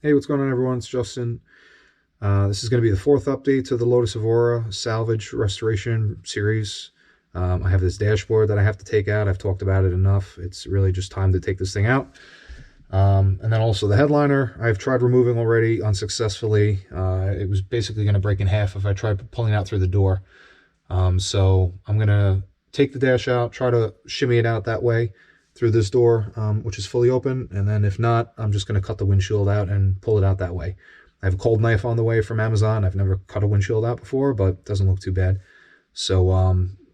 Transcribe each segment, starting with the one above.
Hey, what's going on, everyone? It's Justin. This is going to be the fourth update to the Lotus Evora salvage restoration series. I have this dashboard that I have to take out. I've talked about it enough. It's really just time to take this thing out. And then also the headliner, I've tried removing already unsuccessfully. It was basically going to break in half if I tried pulling it out through the door. So I'm going to take the dash out, try to shimmy it out that way through this door, which is fully open, and then if not, I'm just going to cut the windshield out and pull it out that way. I have a cold knife on the way from Amazon. I've never cut a windshield out before, but it doesn't look too bad. So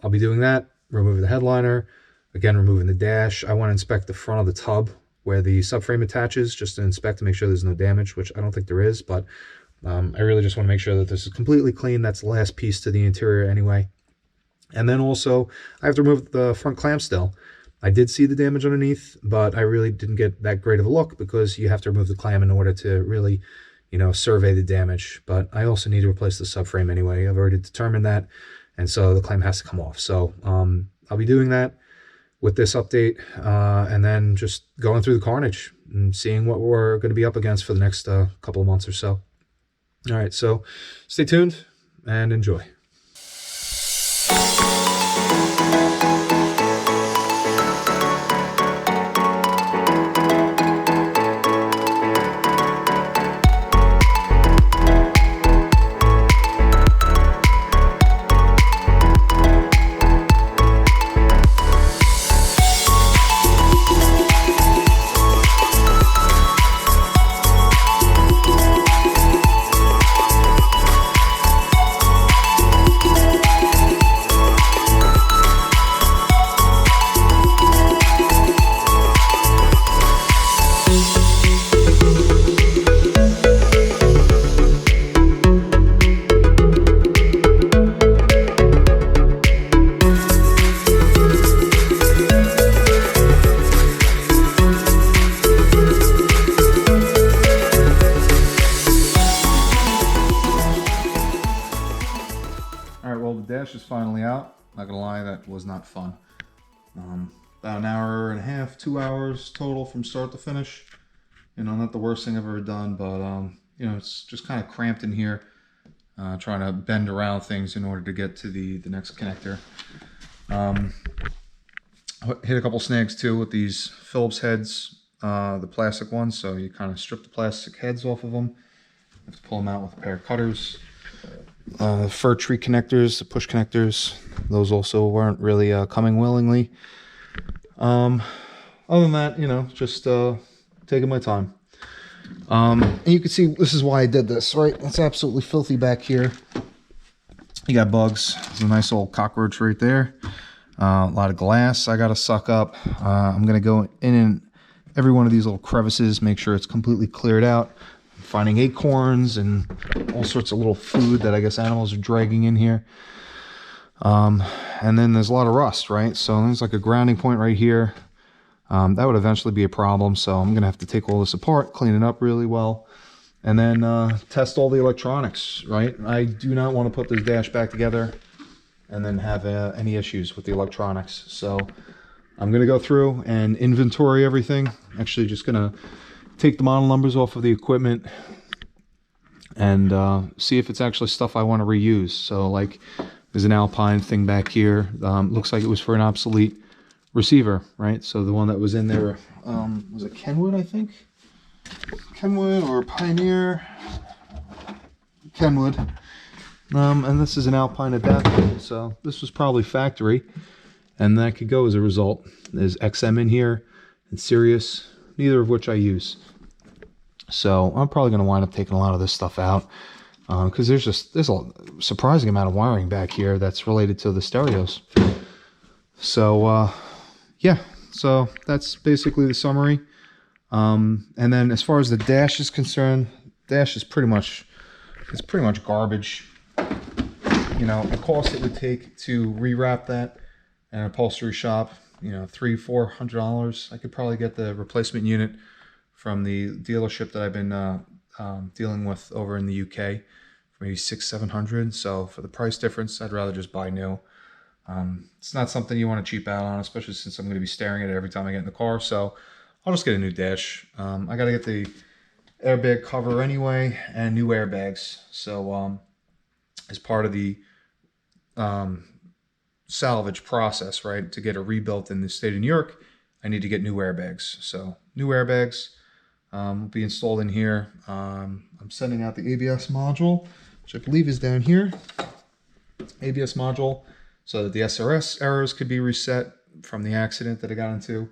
I'll be doing that, removing the headliner, again removing the dash. I want to inspect the front of the tub where the subframe attaches, just to inspect to make sure there's no damage, which I don't think there is, but I really just want to make sure that this is completely clean. That's the last piece to the interior anyway. And then also, I have to remove the front clamshell. I did see the damage underneath, but I really didn't get that great of a look because you have to remove the clam in order to really, survey the damage. But I also need to replace the subframe anyway. I've already determined that, and so the clam has to come off. So I'll be doing that with this update, and then just going through the carnage and seeing what we're going to be up against for the next couple of months or so. All right, so stay tuned and enjoy. The dash is finally out. Not gonna lie, that was not fun. About an hour and a half, 2 hours total from start to finish. Not the worst thing I've ever done, but it's just kind of cramped in here, trying to bend around things in order to get to the next connector. Hit a couple snags too with these Phillips heads, the plastic ones. So you kind of strip the plastic heads off of them. You have to pull them out with a pair of cutters. Fir tree connectors, the push connectors, those also weren't really coming willingly. Other than that, just taking my time. And you can see this is why I did this, right? It's absolutely filthy back here. You got bugs. There's a nice old cockroach right there. A lot of glass I gotta suck up. I'm gonna go in every one of these little crevices, make sure it's completely cleared out. Finding acorns and all sorts of little food that I guess animals are dragging in here. And then there's a lot of rust, right? So there's like a grounding point right here. That would eventually be a problem. So I'm going to have to take all this apart, clean it up really well, and then test all the electronics, right? I do not want to put this dash back together and then have any issues with the electronics. So I'm going to go through and inventory everything. Actually just going to take the model numbers off of the equipment and see if it's actually stuff I want to reuse. So like there's an Alpine thing back here. Looks like it was for an obsolete receiver, right? So the one that was in there was it Kenwood, I think? Kenwood or Pioneer? Kenwood. And this is an Alpine adapter. So this was probably factory, and that could go as a result. There's XM in here and Sirius, neither of which I use. So I'm probably going to wind up taking a lot of this stuff out because there's a surprising amount of wiring back here that's related to the stereos. So yeah, so that's basically the summary. And then as far as the dash is concerned, dash is pretty much garbage. The cost it would take to rewrap that in an upholstery shop, $300-400. I could probably get the replacement unit from the dealership that I've been dealing with over in the UK for maybe $600-700. So for the price difference, I'd rather just buy new. It's not something you want to cheap out on, especially since I'm going to be staring at it every time I get in the car. So I'll just get a new dash. I got to get the airbag cover anyway, and new airbags. So as part of the salvage process, right, to get it rebuilt in the state of New York, I need to get new airbags. So new airbags will be installed in here. I'm sending out the ABS module, which I believe is down here. ABS module, so that the SRS errors could be reset from the accident that I got into.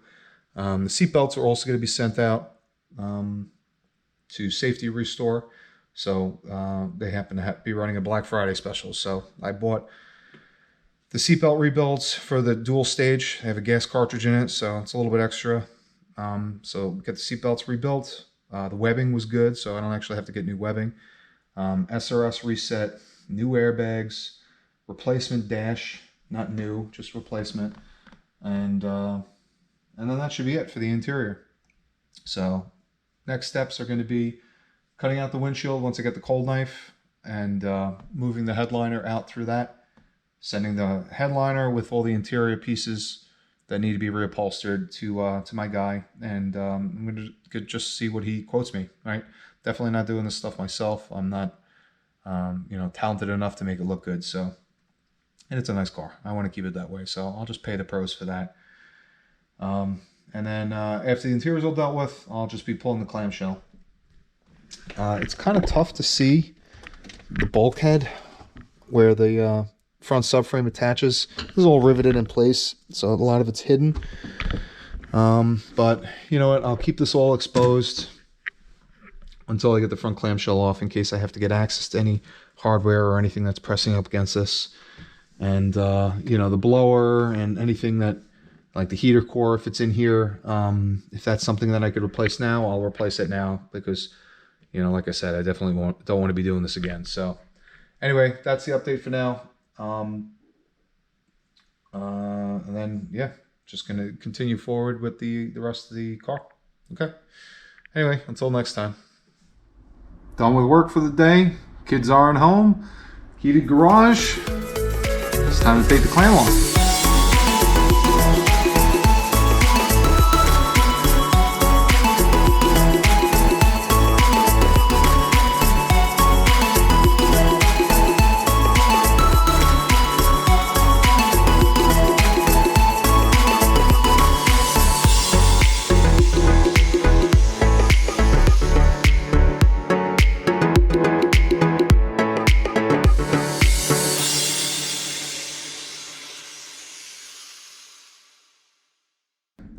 The seat belts are also going to be sent out to Safety Restore. So they happen to be running a Black Friday special. So I bought the seatbelt rebuilds for the dual stage. They have a gas cartridge in it, so it's a little bit extra. So get the seatbelts rebuilt. The webbing was good, so I don't actually have to get new webbing. SRS reset, new airbags, replacement dash, not new, just replacement. And then that should be it for the interior. So next steps are going to be cutting out the windshield once I get the cold knife, and moving the headliner out through that, sending the headliner with all the interior pieces that need to be reupholstered to my guy, and I'm going to just see what he quotes me, right? Definitely not doing this stuff myself. I'm not talented enough to make it look good. So, and it's a nice car. I want to keep it that way, so I'll just pay the pros for that. And then after the interior is all dealt with, I'll just be pulling the clamshell. It's kind of tough to see the bulkhead where the front subframe attaches. This is all riveted in place, so a lot of it's hidden. But you know what? I'll keep this all exposed until I get the front clamshell off, in case I have to get access to any hardware or anything that's pressing up against this. And the blower and anything that, like the heater core, if it's in here, if that's something that I could replace now, I'll replace it now, because, like I said, I definitely don't want to be doing this again. So anyway, that's the update for now. And then, yeah, just going to continue forward with the rest of the car. Okay. Anyway, until next time. Done with work for the day. Kids aren't home. Heated garage. It's time to take the Clam off.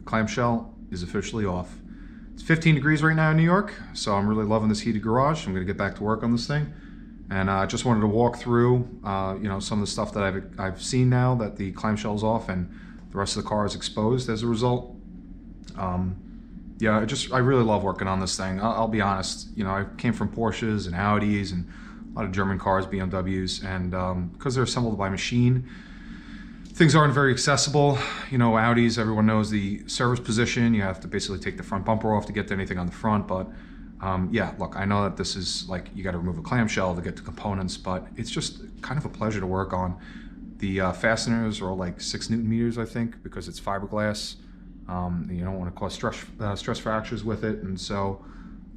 Clamshell is officially off. It's 15 degrees right now in New York, so I'm really loving this heated garage. I'm going to get back to work on this thing, and I just wanted to walk through some of the stuff that I've seen now that the clamshell's off and the rest of the car is exposed as a result. Yeah, I really love working on this thing. I'll be honest, I came from Porsches and Audis and a lot of German cars, BMWs, and because they're assembled by machine, things aren't very accessible. Audis, everyone knows the service position. You have to basically take the front bumper off to get to anything on the front. But yeah, look, I know that this is like, you got to remove a clamshell to get to components, but it's just kind of a pleasure to work on. The fasteners are like 6 Newton meters, I think, because it's fiberglass. You don't want to cause stress fractures with it. And so,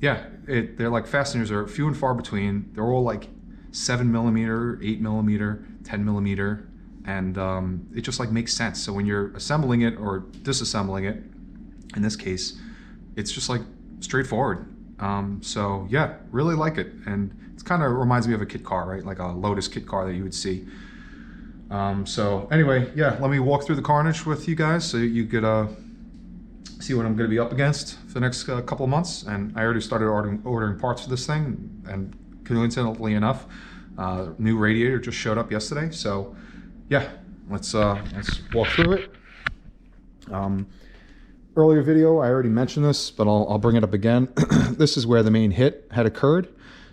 yeah, they're like, fasteners are few and far between. They're all like 7mm, 8mm, 10mm. And it just like makes sense. So when you're assembling it or disassembling it, in this case, it's just like straightforward. So yeah, really like it. And it kind of reminds me of a kit car, right? Like a Lotus kit car that you would see. So anyway, yeah, let me walk through the carnage with you guys so you could see what I'm going to be up against for the next couple of months. And I already started ordering parts for this thing, and coincidentally enough, new radiator just showed up yesterday. So yeah, let's walk through it. Earlier video, I already mentioned this, but I'll bring it up again. This is where the main hit had occurred.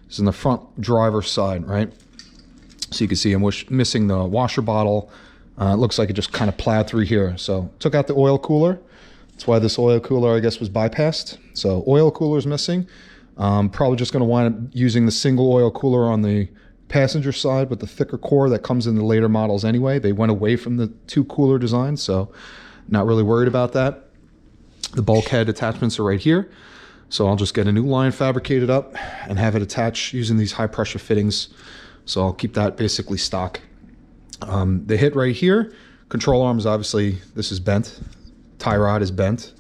This is in the front driver's side, right? So you can see I'm missing the washer bottle. It looks like it just kind of plowed through here. So took out the oil cooler. That's why this oil cooler, I guess, was bypassed. So oil cooler is missing. Probably just going to wind up using the single oil cooler on the passenger side with the thicker core that comes in the later models anyway. They went away from the 2 cooler designs, so not really worried about that. The bulkhead attachments are right here. So I'll just get a new line fabricated up and have it attached using these high pressure fittings. So I'll keep that basically stock. The hit right here, control arm is obviously, this is bent. Tie rod is bent.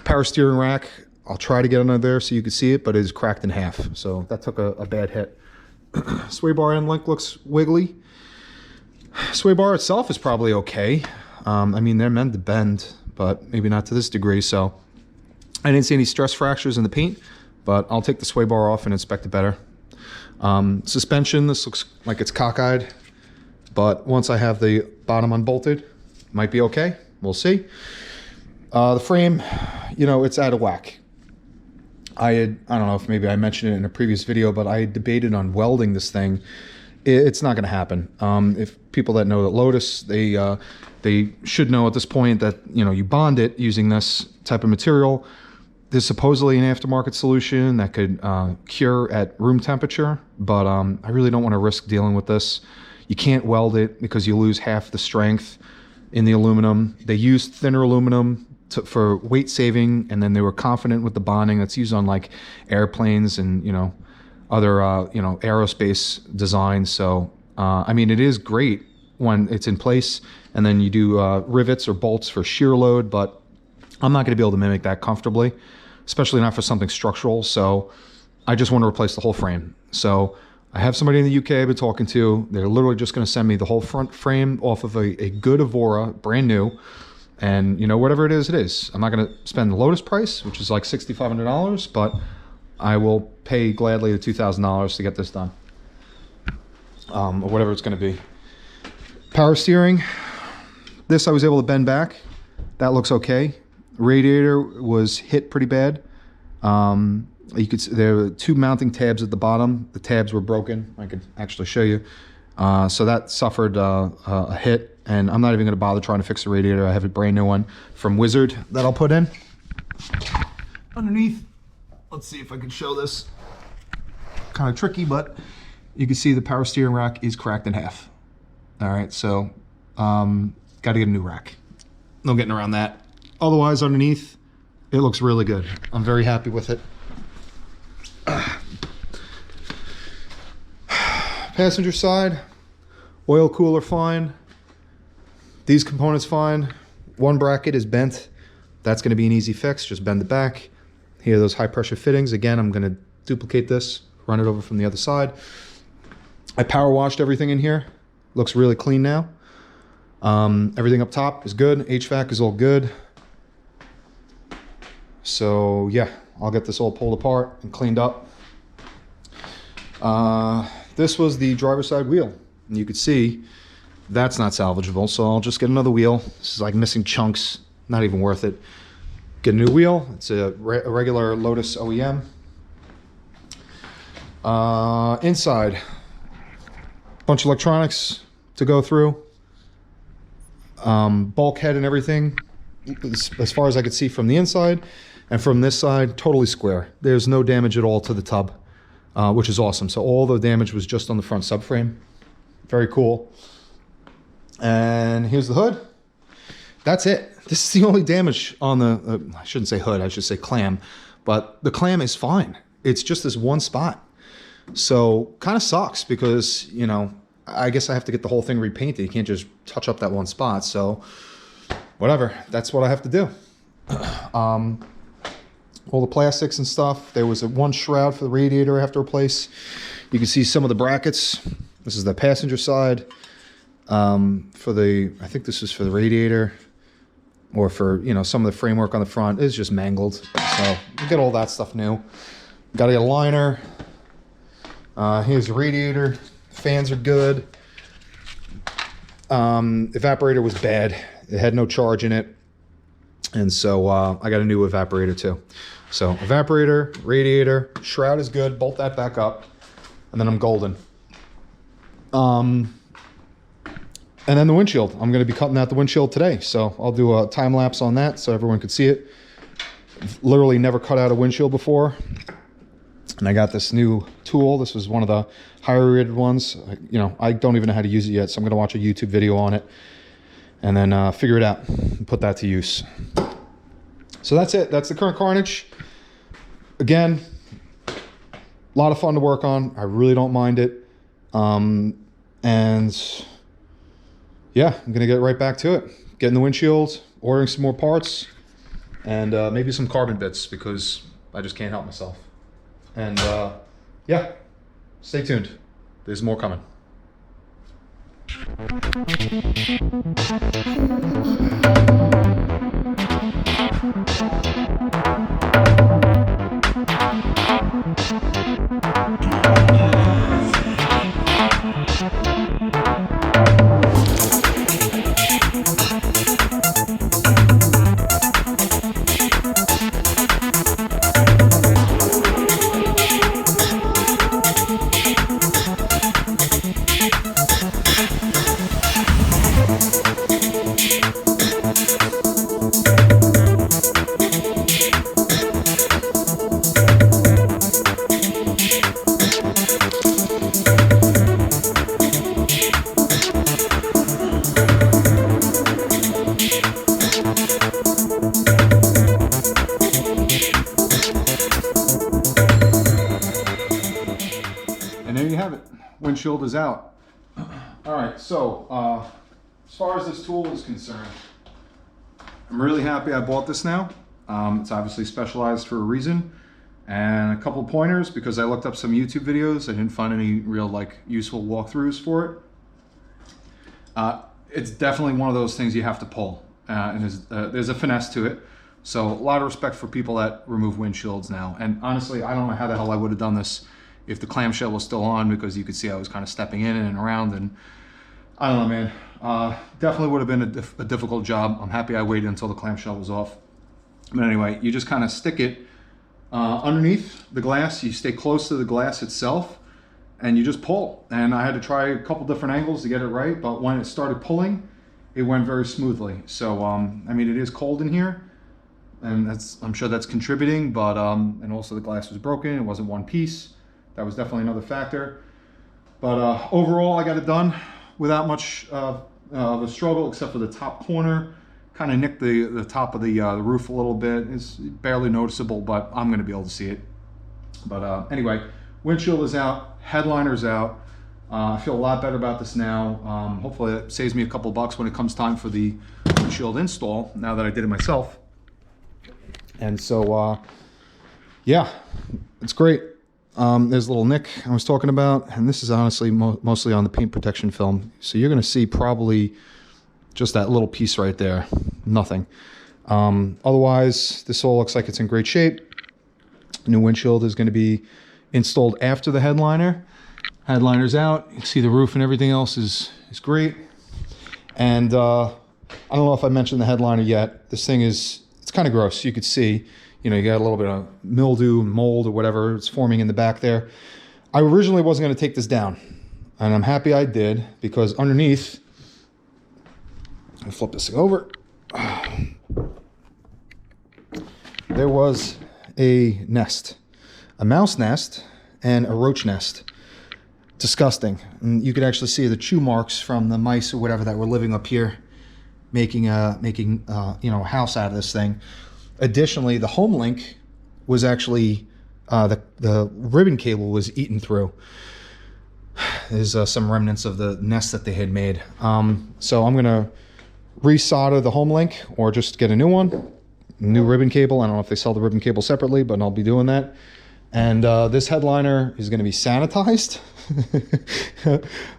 Power steering rack, I'll try to get under there so you can see it, but it is cracked in half. So that took a bad hit. Sway bar end link looks wiggly. Sway bar itself is probably okay. I mean, they're meant to bend, but maybe not to this degree. So I didn't see any stress fractures in the paint, but I'll take the sway bar off and inspect it better. Suspension, this looks like it's cockeyed, but once I have the bottom unbolted, might be okay. We'll see. The frame, you know, it's out of whack. I don't know if maybe I mentioned it in a previous video, but I debated on welding this thing. It's not going to happen. If people that know that Lotus, they should know at this point that, you know, you bond it using this type of material. There's supposedly an aftermarket solution that could cure at room temperature, but I really don't want to risk dealing with this. You can't weld it because you lose half the strength in the aluminum. They used thinner aluminum for weight saving, and then they were confident with the bonding that's used on like airplanes and, you know, other you know, aerospace designs. So I mean, it is great when it's in place, and then you do rivets or bolts for shear load, but I'm not going to be able to mimic that comfortably, especially not for something structural. So I just want to replace the whole frame. So I have somebody in the UK I've been talking to. They're literally just going to send me the whole front frame off of a good Evora, brand new. And, you know, whatever it is, it is. I'm not going to spend the Lotus price, which is like $6,500, but I will pay gladly the $2,000 to get this done. Or whatever it's going to be. Power steering. This I was able to bend back. That looks okay. Radiator was hit pretty bad. You could see there were two mounting tabs at the bottom. The tabs were broken. I could actually show you. So that suffered a hit. And I'm not even going to bother trying to fix the radiator. I have a brand new one from Wizard that I'll put in. Underneath, let's see if I can show this. Kind of tricky, but you can see the power steering rack is cracked in half. All right, so got to get a new rack. No getting around that. Otherwise, underneath, it looks really good. I'm very happy with it. Passenger side, oil cooler fine. These components fine. One bracket is bent. That's going to be an easy fix. Just bend it back. Here are those high pressure fittings. Again, I'm going to duplicate this, run it over from the other side. I power washed everything in here. Looks really clean now. Everything up top is good. HVAC is all good. So yeah, I'll get this all pulled apart and cleaned up. This was the driver's side wheel. And you could see that's not salvageable, so I'll just get another wheel. This is like missing chunks, not even worth it. Get a new wheel. It's a regular Lotus OEM. Inside, bunch of electronics to go through. Bulkhead and everything, as far as I could see from the inside. And from this side, totally square. There's no damage at all to the tub, which is awesome. So all the damage was just on the front subframe. Very cool. And here's the hood. That's it. This is the only damage on the, I shouldn't say hood, I should say clam. But the clam is fine. It's just this one spot. So kind of sucks because, you know, I guess I have to get the whole thing repainted. You can't just touch up that one spot. So whatever, that's what I have to do. All the plastics and stuff. There was one shroud for the radiator I have to replace. You can see some of the brackets. This is the passenger side. For the, I think this is for the radiator, or for, you know, some of the framework on the front is just mangled. So we'll get all that stuff new. Got to get a liner. Here's the radiator. Fans are good. Evaporator was bad. It had no charge in it. And so I got a new evaporator too. So evaporator, radiator, shroud is good. Bolt that back up. And then I'm golden. And then the windshield. I'm going to be cutting out the windshield today. So I'll do a time lapse on that so everyone can see it. I've literally never cut out a windshield before. And I got this new tool. This was one of the higher rated ones. You know, I don't even know how to use it yet. So I'm going to watch a YouTube video on it and then figure it out and put that to use. So that's it. That's the current carnage. again, a lot of fun to work on. I really don't mind it. And yeah, I'm gonna get right back to it. Getting the windshield, ordering some more parts, and maybe some carbon bits because I just can't help myself. And yeah, stay tuned. There's more coming. And there you have it. Windshield is out. All right, so as far as this tool is concerned, I'm really happy I bought this now. It's obviously specialized for a reason, and a couple pointers because I looked up some YouTube videos. I didn't find any real useful walkthroughs for it. It's definitely one of those things you have to pull, and there's a finesse to it. So a lot of respect for people that remove windshields now. And honestly, I don't know how the hell I would have done this if the clamshell was still on, because you could see I was kind of stepping in and around, and I don't know, man. Definitely would have been a difficult job. I'm happy I waited until the clamshell was off. But anyway, you just kind of stick it underneath the glass. You stay close to the glass itself, and you just pull. And I had to try a couple different angles to get it right, but when it started pulling, it went very smoothly. So, I mean, it is cold in here, and I'm sure that's contributing, but, and also the glass was broken. It wasn't one piece. That was definitely another factor. But overall, I got it done without much of a struggle, except for the top corner. Kind of nicked the top of the roof a little bit. It's barely noticeable, but I'm gonna be able to see it. But anyway, windshield is out, headliner's out. I feel a lot better about this now. Hopefully it saves me a couple bucks when it comes time for the windshield install, now that I did it myself. And so, yeah, it's great. There's a little nick I was talking about, and this is honestly mostly on the paint protection film. So you're gonna see probably just that little piece right there, nothing. Otherwise, this all looks like it's in great shape. New windshield is gonna be installed after the headliner. Headliner's out, you can see the roof and everything else is great. And I don't know if I mentioned the headliner yet. This thing it's kind of gross. You could see, you know, you got a little bit of mildew, mold, or whatever it's forming in the back there. I originally wasn't gonna take this down, and I'm happy I did, because underneath, I'll flip this thing over, there was a nest, a mouse nest and a roach nest. Disgusting. And you could actually see the chew marks from the mice or whatever that were living up here, making you know, a house out of this thing. Additionally, the home link was actually the ribbon cable was eaten through. There's some remnants of the nest that they had made. So I'm gonna resolder the home link, or just get a new one, new ribbon cable. I don't know if they sell the ribbon cable separately, but I'll be doing that. And this headliner is gonna be sanitized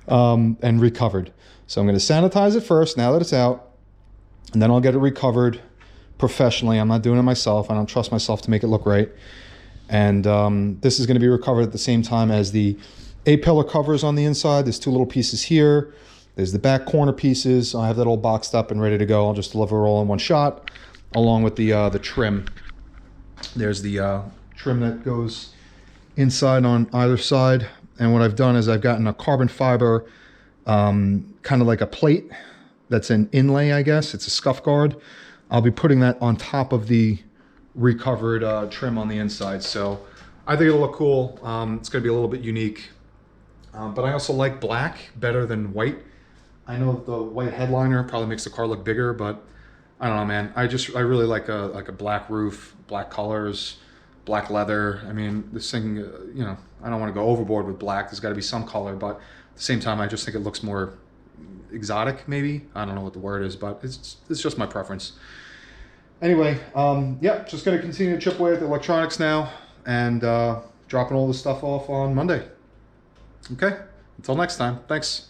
and recovered. So I'm gonna sanitize it first, now that it's out, and then I'll get it recovered professionally. I'm not doing it myself. I don't trust myself to make it look right. And this is gonna be recovered at the same time as the A-pillar covers on the inside. There's two little pieces here. There's the back corner pieces. I have that all boxed up and ready to go. I'll just deliver it all in one shot, along with the trim. There's the trim that goes inside on either side. And what I've done is I've gotten a carbon fiber, kind of like a plate that's an inlay, I guess. It's a scuff guard. I'll be putting that on top of the recovered trim on the inside. So I think it'll look cool. It's gonna be a little bit unique. But I also like black better than white. I know the white headliner probably makes the car look bigger, but I don't know, man. I really like a black roof, black colors. black leather. I mean, this thing, you know, I don't want to go overboard with black. There's got to be some color, but at the same time, I just think it looks more exotic, maybe. I don't know what the word is, but it's just my preference. Anyway, yeah, just going to continue to chip away at the electronics now, and dropping all this stuff off on Monday. Okay, until next time. Thanks.